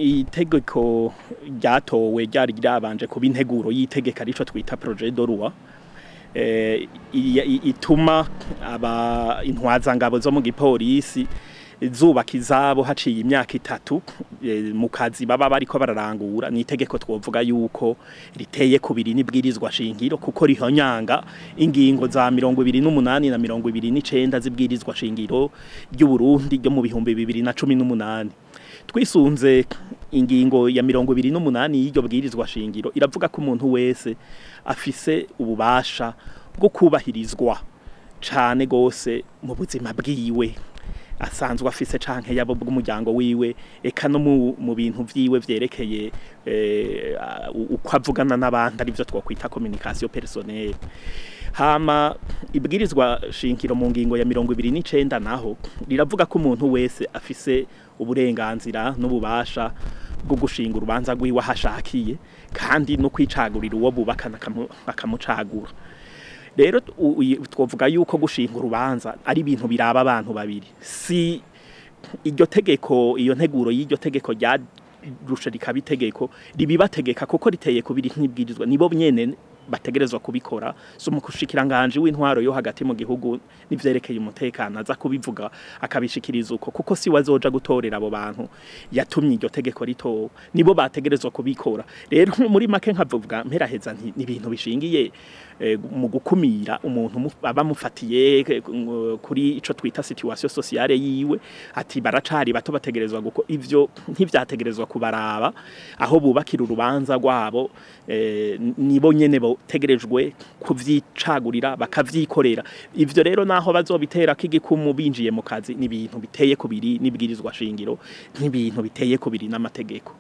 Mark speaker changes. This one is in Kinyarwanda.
Speaker 1: Itegeko ryatowe ryari ryabanje kuba integuro y'itegeko arico twita projet de loi ituma intwazangabo zo mu gipolisi zubaka izabo haciye imyaka 3 mu kazi baba bariko bararangura. Ni itegeko twovuga yuko riteye kubiri n'ibwirizwa shingiro kuko rihonyanga ingingo za 28 na 29 zibwirizwa shingiro ry'u Burundi ryo mu bihumbi 2018. Twisunze ingingo ya 28 y'iryo bwirizwa shingiro iravuga ko umuntu wese afise ububasha bwo kubahirizwa cane gose mu buzima bwiwe asanzwe afise canke yabo bw'umuryango wiwe eka no mu bintu vyiwe vyerekeye uko avugana n'abandi arivyo twokwita communication personnelle. Hama ibwirizwa shingiro mu ngingo ya 29 naho riravuga ko umuntu wese afise uburenganzira n'ububasha bwo gushinga urubanza rwiwe hashakiye kandi no kwicagurira uwo bubakana akamucagura. Rero twovuga yuko gushinga urubanza ari ibintu biraba abantu babiri. Si iryo tegeko iyo nteguro y'iryo tegeko rya rusha rikaba itegeko ribibategeka kuko riteye kubiri nk'ibwirizwa nibo nyene bategerezwa kubikora. So mu kushikiranganje w'intwaro yo hagati mu gihugu nivyerekeye umutekano aza kubivuga akabishikiriza uko kuko si wazoja gutorera abo bantu yatumye iryo tegeko rito nibo bategerezwa kubikora. Rero muri make nkavuga mperaheza nti ibintu bishingiye mu gukumira umuntu abamufatiye kuri ico twita situation sociale yiwe ati baracari bato bategerezwa guko ivyo ntivyategerezwa kubaraba aho bubakira urubanza rwabo nibo nyene tegerejwe kuvyicagurira bakavyikorera. Ivyo rero naho bazobitera k'igikumu binjiye mu kazi ni ibintu biteye kubiri n'ibwirizwa shingiro n'ibintu biteye kubiri n'amategeko.